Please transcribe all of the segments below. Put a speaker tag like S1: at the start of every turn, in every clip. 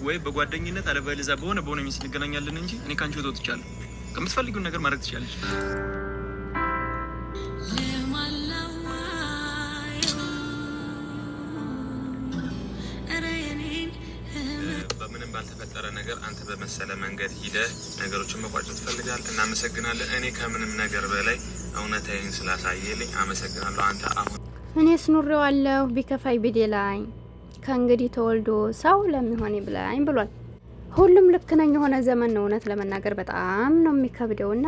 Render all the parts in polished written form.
S1: ወይ በጓደኝነት አለበለዚያ በሆነ ሚስ እንገናኛለን እንጂ እኔ ካንቺ ወጥቻለሁ። ከምትፈልጊው ነገር ማድረግ ትችላለሽ። በምንም ባልተፈጠረ ነገር አንተ በመሰለ መንገድ ሂደህ ነገሮችን መቋጨት ትፈልጋለህ። እናመሰግናለን። እኔ ከምንም ነገር በላይ እውነታዬን ስላሳየልኝ አመሰግናለሁ። አንተ አሁን
S2: እኔስ ኑሬዋለሁ ቢከፋይ ቢደላኝ ከእንግዲህ ተወልዶ ሰው ለሚሆን ይብላኝ ብሏል። ሁሉም ልክ ነኝ የሆነ ዘመን ነው። እውነት ለመናገር በጣም ነው የሚከብደው እና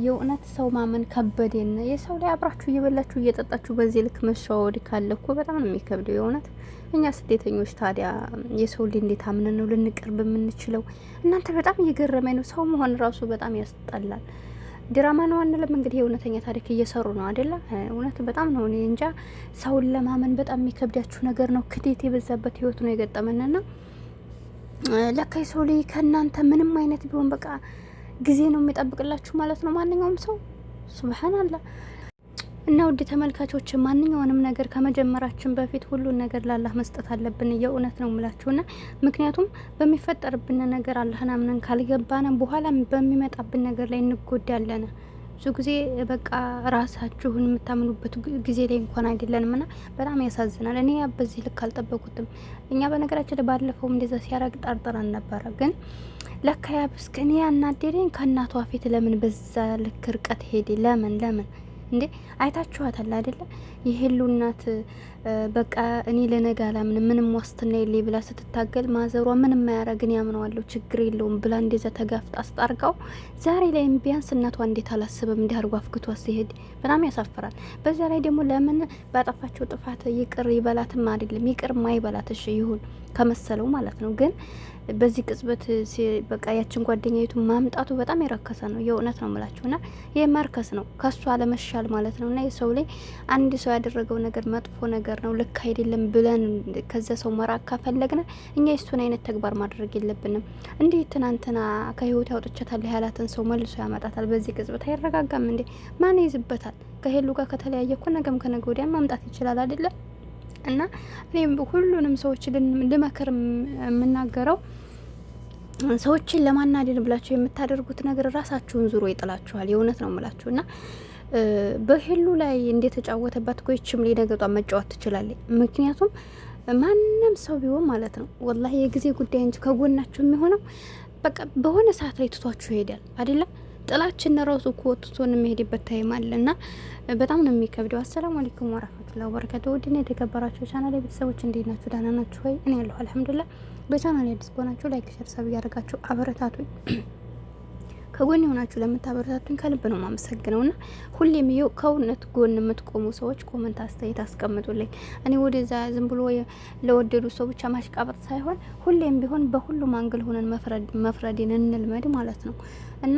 S2: የእውነት ሰው ማመን ከበደን። የሰው ላይ አብራችሁ እየበላችሁ እየጠጣችሁ በዚህ ልክ መሸዋወድ ካለ እኮ በጣም ነው የሚከብደው የእውነት። እኛ ስደተኞች ታዲያ የሰው ልጅ እንዴት አምነን ነው ልንቀርብ የምንችለው? እናንተ በጣም እየገረመኝ ነው። ሰው መሆን ራሱ በጣም ያስጠላል። ድራማ ነው አንልም እንግዲህ የእውነተኛ ታሪክ እየሰሩ ነው አይደለ? እውነት በጣም ነው። እኔ እንጃ ሰውን ለማመን በጣም የሚከብዳችሁ ነገር ነው። ክዴት የበዛበት ህይወት ነው የገጠመንና ለካ የሰው ልጅ ከእናንተ ምንም አይነት ቢሆን በቃ ጊዜ ነው የሚጠብቅላችሁ ማለት ነው ማንኛውም ሰው። ሱብሃንአላህ። እና ውድ ተመልካቾች ማንኛውንም ነገር ከመጀመራችን በፊት ሁሉን ነገር ለአላህ መስጠት አለብን። የእውነት ነው የምላችሁና ምክንያቱም በሚፈጠርብን ነገር አላህን አምነን ካልገባን በኋላ በሚመጣብን ነገር ላይ እንጎዳለን። ብዙ ጊዜ በቃ ራሳችሁን የምታምኑበት ጊዜ ላይ እንኳን አይደለንም እና በጣም ያሳዝናል። እኔ በዚህ ልክ አልጠበቁትም። እኛ በነገራችን ባለፈው እንደዛ ሲያረግ ጠርጥረን ነበረ፣ ግን ለካ ያብስክ እኔ ያናደደኝ ከእናቷ ፊት ለምን በዛ ልክ ርቀት ሄደ? ለምን እንዴ አይታችኋታል አይደለ? የሄሉ እናት በቃ እኔ ለነገ አላምን ምንም ዋስትና የለኝ ብላ ስትታገል ማዘሯ ምንም ማያረግን ያምነዋለሁ ችግር የለውም ብላ እንደዛ ተጋፍጣ አስጣርቀው ዛሬ ላይ ቢያንስ እናቷ እንዴት አላስበም? እንዲህ አድርጎ አፍክቷ ሲሄድ በጣም ያሳፍራል። በዛ ላይ ደግሞ ለምን ባጠፋቸው ጥፋት ይቅር ይበላትም አይደለም ይቅር ማይበላት እሺ ይሁን ከመሰለው ማለት ነው። ግን በዚህ ቅጽበት በቃ ያችን ጓደኛይቱ ማምጣቱ በጣም የረከሰ ነው። የእውነት ነው የምላችሁና ይሄ ማርከስ ነው ከሷ አለመሻል ማለት ነው። እና የሰው ላይ አንድ ሰው ያደረገው ነገር መጥፎ ነገር ነው ልክ አይደለም ብለን ከዛ ሰው መራቅ ከፈለግን እኛ የሱን አይነት ተግባር ማድረግ የለብንም። እንዴ ትናንትና ከህይወት ያውጥቻታለሁ ያላትን ሰው መልሶ ያመጣታል በዚህ ቅጽበት? አይረጋጋም እንዴ? ማን ይዝበታል? ከሄሉ ጋር ከተለያየ እኮ ነገም ከነገ ወዲያ ማምጣት ይችላል አይደለም? እና እኔም ሁሉንም ሰዎች ልመክር የምናገረው ሰዎችን ለማናደድ ብላችሁ የምታደርጉት ነገር ራሳችሁን ዙሮ ይጥላችኋል። የእውነት ነው የምላችሁ። እና በሄሉ ላይ እንደተጫወተባት ኮይችም ሊነገጧ መጫወት ትችላለች። ምክንያቱም ማንም ሰው ቢሆን ማለት ነው ወላሂ የጊዜ ጉዳይ እንጂ ከጎናችሁ የሚሆነው በቃ በሆነ ሰዓት ላይ ትቷችሁ ይሄዳል አይደለም? ጥላችን ራሱ እኮ ወጥቶን የሚሄድበት ታይም አለና በጣም ነው የሚከብደው። አሰላሙ አለይኩም ወራህመቱላሂ ወበረካቱሁ። ውድና የተከበራችሁ ቻናሌ ቤተሰቦች እንዴት ናችሁ? ደህና ናችሁ ወይ? እኔ ያለሁ አልሐምዱሊላህ። በቻናሌ አዲስ ከሆናችሁ ላይክ፣ ሼር፣ ሰብ እያደረጋችሁ አበረታቱኝ። ከጎን የሆናችሁ ለምታበረታቱኝ ከልብ ነው ማመሰግነውና ሁሌም ከእውነት ጎን የምትቆሙ ሰዎች ኮመንት አስተያየት አስቀምጡልኝ። እኔ ወደዛ ዝም ብሎ ለወደዱ ሰው ብቻ ማሽቃበጥ ሳይሆን ሁሌም ቢሆን በሁሉም አንግል ሆነን መፍረድን እንልመድ ማለት ነው እና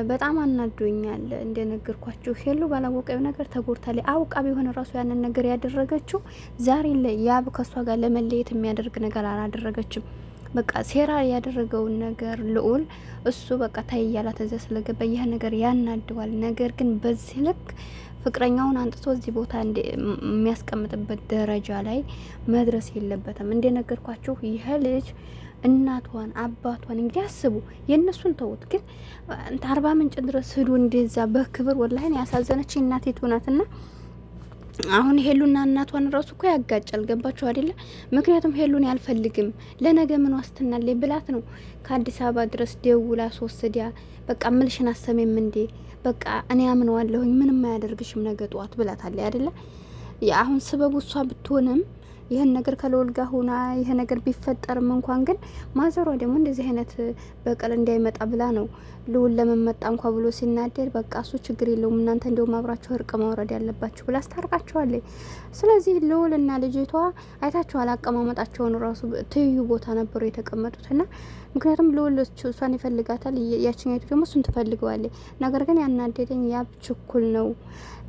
S2: በጣም አናዶኛል። እንደነገርኳችሁ ሄሉ ባላወቀው ነገር ተጎድታለች። አውቃ ቢሆን ራሱ ያንን ነገር ያደረገችው ዛሬ ያብ ከሷ ጋር ለመለየት የሚያደርግ ነገር አላደረገችም። በቃ ሴራ ያደረገውን ነገር ልዑል እሱ በቃ ታይ ያላት እዛ ስለገባ ይሄ ነገር ያናደዋል። ነገር ግን በዚህ ልክ ፍቅረኛውን አንጥቶ እዚህ ቦታ የሚያስቀምጥበት ደረጃ ላይ መድረስ የለበትም። እንደነገርኳችሁ ይሄ ልጅ እናቷን አባቷን እንግዲህ አስቡ፣ የእነሱን ተውት፣ ግን 40 ምንጭ ድረስ ሄዱ እንደዛ በክብር ወላሂ ያሳዘነች እናቴቱ ናትና አሁን ሄሉና እናቷን ራሱ እኮ ያጋጫል። ገባችሁ አይደለ? ምክንያቱም ሄሉን ያልፈልግም ለነገ ምን ዋስትና አለኝ ብላት ነው ከአዲስ አበባ ድረስ ደውላ ሶስዲያ በቃ ምልሽን አሰሜም እንዴ በቃ እኔ አምነዋለሁኝ ምንም አያደርግሽም ነገ ጧት ብላታለች አይደለ? አሁን ስበቡ እሷ ብትሆንም ይህን ነገር ከልዑል ጋር ሆና ይሄ ነገር ቢፈጠርም እንኳን ግን ማዘሯ ደግሞ እንደዚህ አይነት በቀል እንዳይመጣ ብላ ነው ልዑል ለመመጣ እንኳን ብሎ ሲናደድ በቃ እሱ ችግር የለውም እናንተ እንደውም አብራችሁ እርቅ ማውረድ ያለባችሁ ብላ አስታርቃቸዋለች። ስለዚህ ልዑልና ልጅቷ አይታችኋል አቀማመጣቸውን ራሱ ትይዩ ቦታ ነበሩ የተቀመጡትና ምክንያቱም ልዑል እሷን ይፈልጋታል፣ ያችኛይቱ ደግሞ እሱን ትፈልገዋለች። ነገር ግን ያናደደኝ ያብ ችኩል ነው።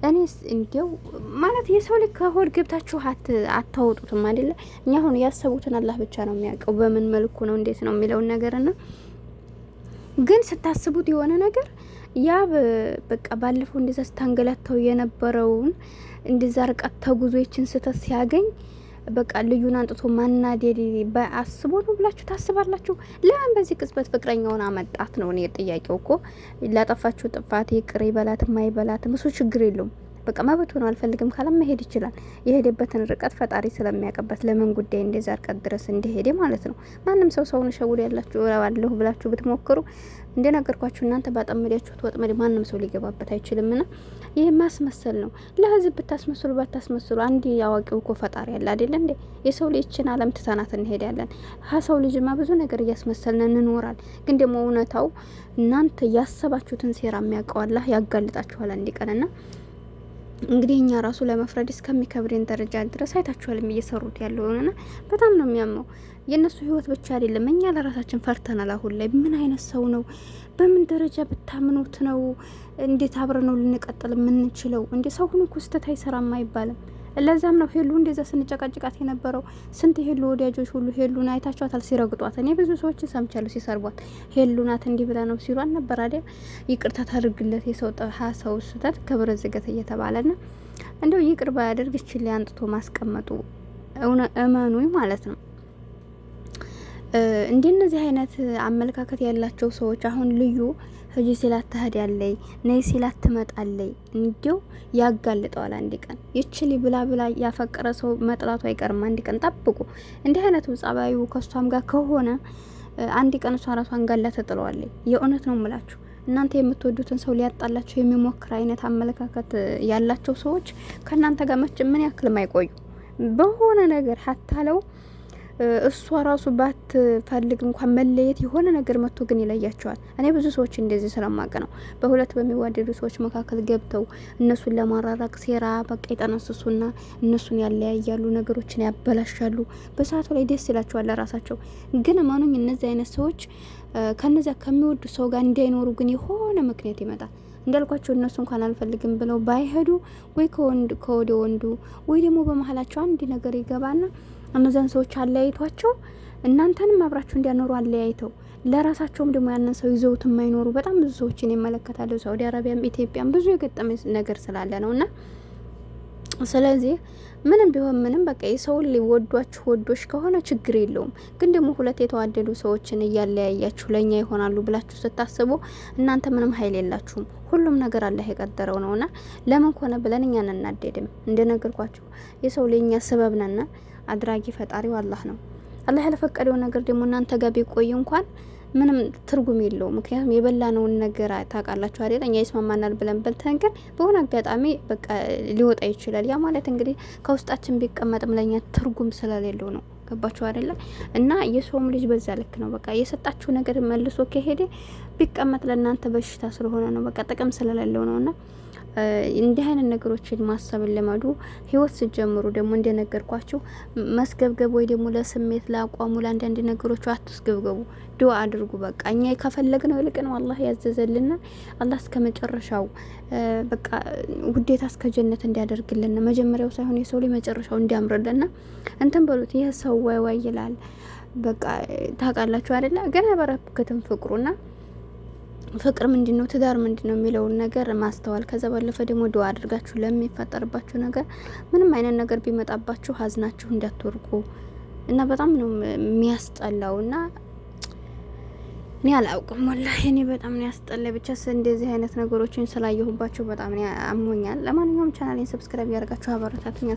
S2: እኔስ እንዲያው ማለት የሰው ልጅ ከሆድ ገብታችሁ አታወጡትም አይደለ? እኛ አሁን ያሰቡትን አላህ ብቻ ነው የሚያውቀው በምን መልኩ ነው እንዴት ነው የሚለውን ነገርና ግን ስታስቡት የሆነ ነገር ያብ በቃ ባለፈው እንደዛ ስታንገላታው የነበረውን እንደዛ ርቀት ተጉዞ ይችን ስተት ሲያገኝ በቃ ልዩን አንጥቶ ማናደድ አስቦ ነው ብላችሁ ታስባላችሁ? ለምን በዚህ ቅጽበት ፍቅረኛውን አመጣት ነው እኔ ጥያቄው እኮ። ላጠፋችሁ ጥፋት ይቅር ይበላትም አይበላትም እሱ ችግር የለውም። በቃ መብቱ ነው። አልፈልግም ካለም መሄድ ይችላል። የሄደበትን ርቀት ፈጣሪ ስለሚያውቅበት ለምን ጉዳይ እንደዛ ርቀት ድረስ እንደሄደ ማለት ነው። ማንም ሰው ሰውን ሸውድ ያላችሁ አለሁ ብላችሁ ብትሞክሩ እንደነገርኳችሁ እናንተ ባጠመዳችሁት ወጥመድ ማንም ሰው ሊገባበት አይችልምና ይህ ማስመሰል ነው። ለህዝብ ብታስመስሉ ባታስመስሉ አንድ ያዋቂው እኮ ፈጣሪ ያለ አይደል እንዴ? የሰው ልጅን ዓለም ትተናት እንሄዳለን። ሀሰው ልጅማ ብዙ ነገር እያስመሰልን እንኖራል። ግን ደግሞ እውነታው እናንተ ያሰባችሁትን ሴራ የሚያውቀው አላህ ያጋልጣችኋል አንድ ቀንና እንግዲህ እኛ ራሱ ለመፍረድ እስከሚከብደን ደረጃ ድረስ አይታችኋልም እየሰሩት ያለውና በጣም ነው የሚያመው። የእነሱ ህይወት ብቻ አይደለም እኛ ለራሳችን ፈርተናል። አሁን ላይ ምን አይነት ሰው ነው? በምን ደረጃ ብታምኑት ነው እንዴት አብረን ነው ልንቀጥል የምንችለው? እንዴ ሰው ሁሉ ስህተት አይሰራም አይባልም። ለዛም ነው ሄሉ እንደዛ ስንጨቃጭቃት የነበረው። ስንት ሄሉ ወዳጆች ሁሉ ሄሉን አይታችኋታል ሲረግጧት። እኔ ብዙ ሰዎች ሰምቻለሁ ሲሰርቧት። ሄሉ ናት እንዲህ ብላ ነው ሲሉ አልነበር አይደል? ይቅርታ ታድርግለት የሰው ሰው ስህተት ክብረ ዝገት እየተባለና እንደው ይቅር ባያደርግ ይችል አንጥቶ ማስቀመጡ እመኑኝ ማለት ነው። እንደነዚህ አይነት አመለካከት ያላቸው ሰዎች አሁን ልዩ ህጂ ሲላት ትሄዳለች፣ ነይ ሲላት ትመጣለች። እንዲው ያጋልጠዋል አንድ ቀን። ይችሊ ብላ ብላ ያፈቀረ ሰው መጥላቱ አይቀርም አንድ ቀን ጠብቁ። እንዲህ አይነቱ ጸባዩ ከሷም ጋር ከሆነ አንድ ቀን እሷ ራሷን ጋላ ተጥለዋለች። የእውነት ነው የምላችሁ። እናንተ የምትወዱትን ሰው ሊያጣላችሁ የሚሞክር አይነት አመለካከት ያላቸው ሰዎች ከእናንተ ጋር ምን ያክል ማይቆዩ በሆነ ነገር ሀታለው እሷ ራሱ ባትፈልግ እንኳን መለየት የሆነ ነገር መጥቶ ግን ይለያቸዋል። እኔ ብዙ ሰዎች እንደዚህ ስለማቅ ነው። በሁለት በሚዋደዱ ሰዎች መካከል ገብተው እነሱን ለማራራቅ ሴራ በቃ ይጠነስሱና እነሱን ያለያያሉ፣ ነገሮችን ያበላሻሉ። በሰዓቱ ላይ ደስ ይላቸዋል ለራሳቸው። ግን ማኑኝ እነዚህ አይነት ሰዎች ከነዚያ ከሚወዱ ሰው ጋር እንዳይኖሩ ግን የሆነ ምክንያት ይመጣል። እንዳልኳቸው እነሱ እንኳን አልፈልግም ብለው ባይሄዱ ወይ ከወደ ወንዱ ወይ ደግሞ በመሀላቸው አንድ ነገር ይገባና እነዛን ሰዎች አለያይቷቸው እናንተንም አብራችሁ እንዲያኖሩ አለያይተው ለራሳቸውም ደግሞ ያንን ሰው ይዘውት የማይኖሩ በጣም ብዙ ሰዎችን ይመለከታሉ። ሳውዲ አረቢያም ኢትዮጵያም ብዙ የገጠመ ነገር ስላለ ነውና ስለዚህ ምንም ቢሆን ምንም በቃ የሰው ወዷችሁ ወዶሽ ከሆነ ችግር የለውም። ግን ደግሞ ሁለት የተዋደዱ ሰዎችን እያለያያችሁ ለኛ ይሆናሉ ብላችሁ ስታስቡ እናንተ ምንም ኃይል የላችሁም። ሁሉም ነገር አላህ የቀደረው ነውና ለምን ሆነ ብለን እኛ እናናደድም። እንደነገርኳችሁ የሰው ለኛ ሰበብ ነና አድራጊ ፈጣሪው አላህ ነው። አላህ ያልፈቀደው ነገር ደግሞ እናንተ ጋር ቢቆይ እንኳን ምንም ትርጉም የለውም። ምክንያቱም የበላነውን ነገር ታውቃላችሁ አይደል? እኛ ይስማማናል ብለን በልተን ግን በሆነ አጋጣሚ በቃ ሊወጣ ይችላል። ያ ማለት እንግዲህ ከውስጣችን ቢቀመጥም ለኛ ትርጉም ስለሌለው ነው። ገባችሁ አይደለ? እና የሰውም ልጅ በዛ ልክ ነው። በቃ የሰጣችሁ ነገር መልሶ ከሄደ ቢቀመጥ ለእናንተ በሽታ ስለሆነ ነው። በቃ ጥቅም ስለሌለው ነውና እንዲህ አይነት ነገሮችን ማሰብን ልመዱ። ህይወት ስትጀምሩ ደግሞ እንደነገርኳችሁ መስገብገብ ወይ ደግሞ ለስሜት ለአቋሙ ለአንዳንድ ነገሮች አትስገብገቡ። ዱአ አድርጉ። በቃ እኛ ከፈለግነው ይልቅ ነው አላህ ያዘዘልና አላህ እስከ መጨረሻው በቃ ውዴታ እስከ ጀነት እንዲያደርግልን መጀመሪያው ሳይሆን የሰው ልጅ መጨረሻው እንዲያምርልና እንትን በሉት። ይሄ ሰው ዋይ ዋይ ይላል። በቃ ታውቃላችሁ አይደለ? ገና በረከትም ፍቅሩና ፍቅር ምንድነው ትዳር ምንድነው የሚለውን ነገር ማስተዋል። ከዛ ባለፈ ደግሞ ዱአ አድርጋችሁ ለሚፈጠርባችሁ ነገር ምንም አይነት ነገር ቢመጣባችሁ ሀዝናችሁ እንዳትወርቁ እና በጣም ነው የሚያስጠላውና እኔ አላውቅም ወላሂ እኔ በጣም ነው ያስጠላኝ። ብቻ እንደዚህ አይነት ነገሮችን ስላየሁባችሁ በጣም ነው አሞኛል። ለማንኛውም ቻናሌን ሰብስክራይብ ያደርጋችሁ አበረታቱኝ።